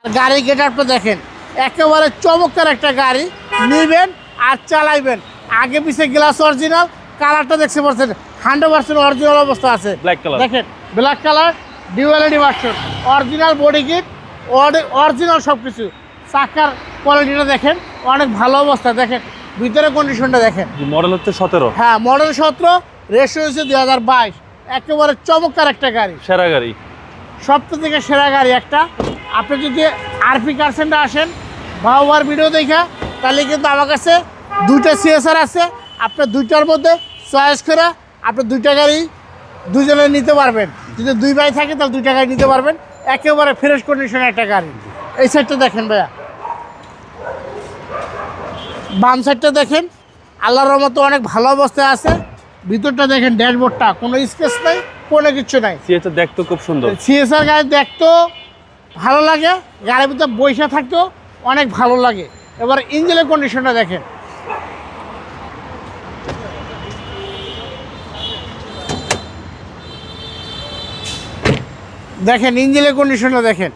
গাড়ি গেটআপটা দেখেন, একেবারে চমৎকার একটা গাড়ি। নিবেন আর চালাইবেন, আগে পিছে গ্লাস অরিজিনাল, কালারটা দেখতে পাচ্ছেন 100% অরিজিনাল অবস্থা আছে। ব্ল্যাক কালার, দেখেন black colour, duality version, original body kit, original সব কিছু। চাকার কোয়ালিটিটা দেখেন, অনেক ভালো অবস্থা। দেখেন ভিতরে কন্ডিশনটা দেখেন। মডেল হচ্ছে 17। হ্যাঁ মডেল 17, রেশিও হচ্ছে 2022। একেবারে চমৎকার একটা গাড়ি, সেরা গাড়ি, সবথেকে থেকে সেরা গাড়ি একটা। আপনি যদি আরপি কার সেন্টার আসেন বাবার ভিডিও দেখা, তাহলে কিন্তু আমার কাছে দুইটা সিএসআর আছে। আপনার দুইটার মধ্যে চয়েস করে আপনি দুইটা গাড়ি দুজনে নিতে পারবেন। যদি দুই ভাই থাকে তাহলে দুইটা গাড়ি নিতে পারবেন। একেবারে ফ্রেশ কন্ডিশনের একটা গাড়ি। এই সাইডটা দেখেন ভাইয়া, বাম সাইডটা দেখেন, আল্লাহর রহমতে অনেক ভালো অবস্থায় আছে। ভিতরটা দেখেন, ড্যাশবোর্ডটা কোনো স্কেচ নাই, কোনো কিছু নাই। সিএসআর দেখতে খুব সুন্দর। সিএসআর গাড়ি দেখতেও ভালো লাগে, গাড়ির ভিতরে বৈশা থাকতেও অনেক ভালো লাগে। এবার ইঞ্জিনের কন্ডিশনটা দেখেন, দেখেন ইঞ্জিনের কন্ডিশনটা দেখেন,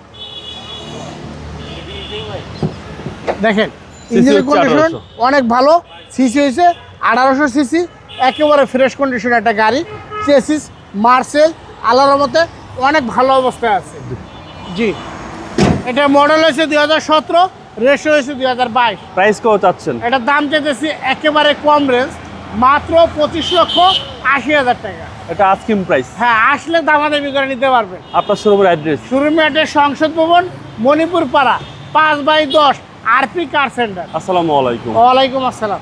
দেখেন ইঞ্জিনের কন্ডিশন অনেক ভালো। সিসি হয়েছে 1800 সিসি, একেবারে ফ্রেশ কন্ডিশন একটা গাড়ি। চেসিস মার্সেল, আল্লাহর রহমতে অনেক ভালো অবস্থায় আছে। জি, এটা মডেল হয়েছে 2017, রেশিও হয়েছে 2022। প্রাইস কত চাচ্ছেন? এটার দাম চাইতেছি একেবারে কম রেঞ্জ, মাত্র 25,80,000 টাকা। এটা আস্কিং প্রাইস। হ্যাঁ, আসলে দামাদামি করে নিতে পারবেন। আপনার শোরুমের অ্যাড্রেস? শোরুমের অ্যাড্রেস সংসদ ভবন, মণিপুর পাড়া, 5/10, আরপি কার সেন্টার। আসসালামু আলাইকুম। ওয়ালাইকুম আসসালাম।